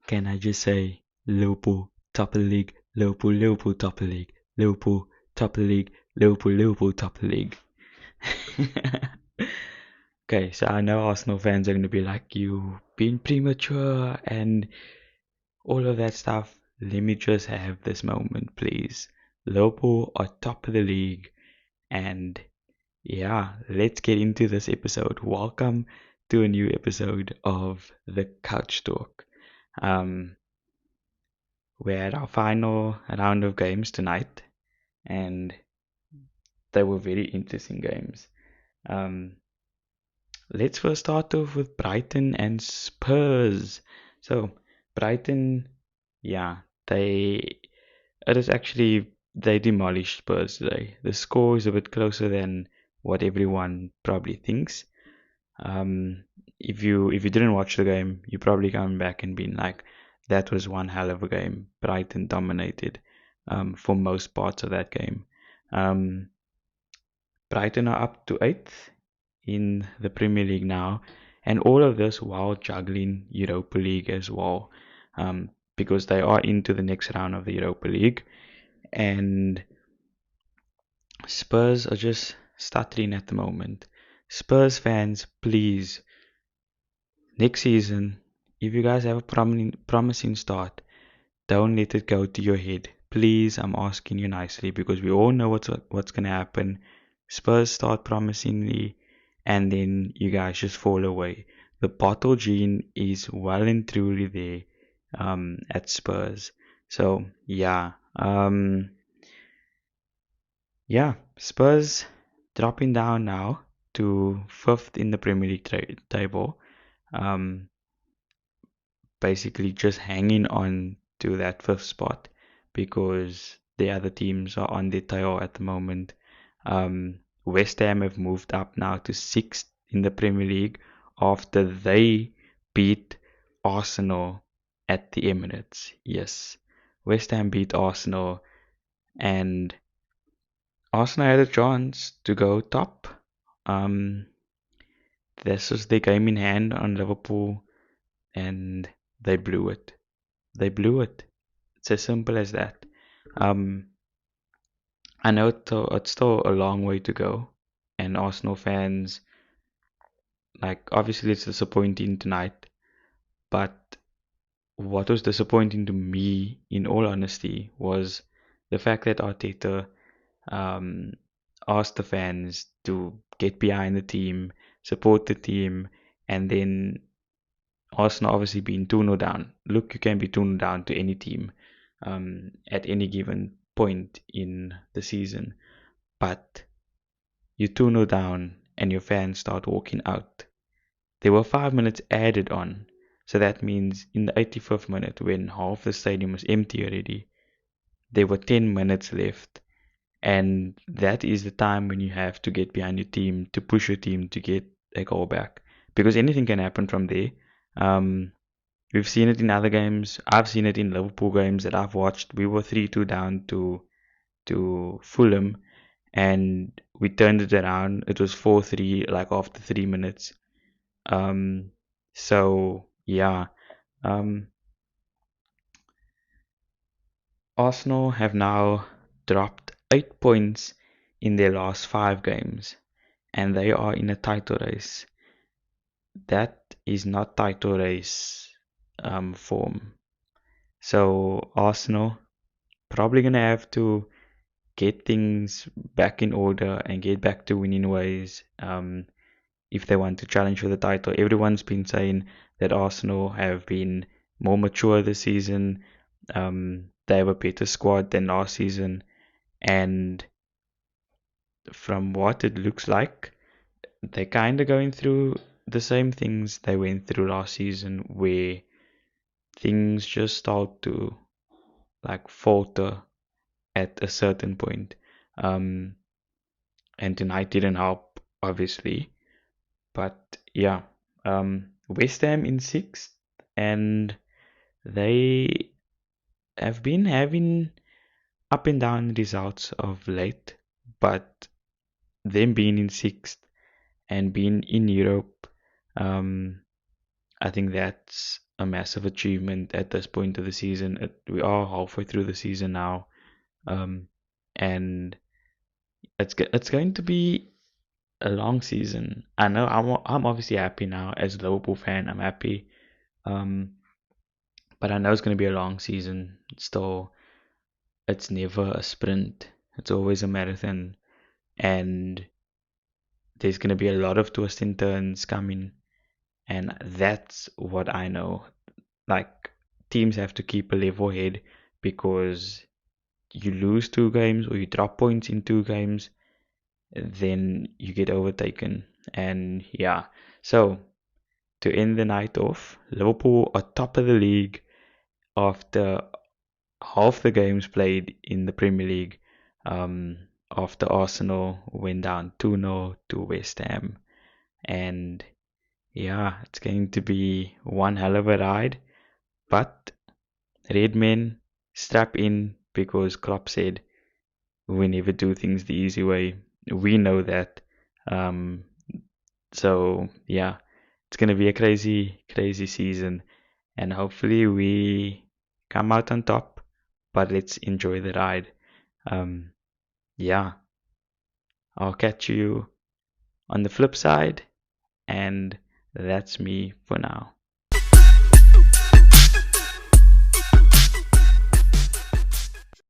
Can I just say Liverpool top of the league, Liverpool, Liverpool top of the league, Liverpool top of the league, Liverpool, Liverpool top of the league. Okay, so I know Arsenal fans are going to be like, you being premature and all of that stuff. Let me just have this moment, please. Liverpool are top of the league, and yeah, let's get into this episode. Welcome to a new episode of the Couch Talk. Um, we're at our final round of games tonight, and they were very interesting games. Um, let's first start off with Brighton and Spurs. So, Brighton, yeah, it is actually, they demolished Spurs today. The score is a bit closer than what everyone probably thinks. If you didn't watch the game, you probably come back and been like, that was one hell of a game. Brighton dominated for most parts of that game. Um, Brighton are up to eighth in the Premier League now, and all of this while juggling Europa League as well, because they are into the next round of the Europa League, and Spurs are just stuttering at the moment. Spurs fans, please, next season, if you guys have a promising start, don't let it go to your head. Please, I'm asking you nicely because we all know what's gonna happen. Spurs start promisingly, and then you guys just fall away. The bottle gene is well and truly there at Spurs. So yeah, Spurs dropping down now to fifth in the Premier League table. Um, basically just hanging on to that fifth spot because the other teams are on their tail at the moment. West Ham have moved up now to sixth in the Premier League after they beat Arsenal at the Emirates. Yes, West Ham beat Arsenal, and Arsenal had a chance to go top. Um, this was their game in hand on Liverpool, and they blew it. They blew it. It's as simple as that. Um, I know it's still a long way to go, and Arsenal fans, like, obviously it's disappointing tonight, but what was disappointing to me, in all honesty, was the fact that Arteta um, asked the fans to get behind the team, support the team, and then Arsenal obviously being 2-0 down. Look, you can be 2-0 down to any team at any given point in the season, but you 2-0 down and your fans start walking out. There were 5 minutes added on, so that means in the 85th minute, when half the stadium was empty already, there were 10 minutes left, and that is the time when you have to get behind your team to push your team to get a goal back, because anything can happen from there. Um, We've seen it in other games. I've seen it in Liverpool games that I've watched. We were 3-2 down to Fulham, and we turned it around. It was 4-3 like after 3 minutes. Um, so yeah. Um, Arsenal have now dropped 8 points in their last 5 games, and they are in a title race. That is not title race form. So Arsenal probably gonna have to get things back in order and get back to winning ways if they want to challenge for the title. Everyone's been saying that Arsenal have been more mature this season. They have a better squad than last season, and from what it looks like, they're kind of going through the same things they went through last season, where things just start to like falter at a certain point. Um, and tonight didn't help, obviously. But yeah, West Ham in sixth, and they have been having up and down results of late. But them being in sixth and being in Europe, um, I think that's a massive achievement at this point of the season. We are halfway through the season now, and it's going to be a long season. I know I'm obviously happy now as a Liverpool fan. I'm happy, um, but I know it's going to be a long season. Still, it's never a sprint. It's always a marathon, and there's going to be a lot of twists and turns coming, and that's what I know. Like, teams have to keep a level head because you lose 2 games or you drop points in 2 games, then you get overtaken. And yeah, so to end the night off, Liverpool are top of the league after half the games played in the Premier League. After Arsenal went down 2-0 to West Ham. And yeah, it's going to be one hell of a ride. But Red men, strap in because Klopp said we never do things the easy way. We know that. Um, so yeah, it's gonna be a crazy, crazy season, and hopefully we come out on top. But let's enjoy the ride. Um, yeah, I'll catch you on the flip side, and that's me for now.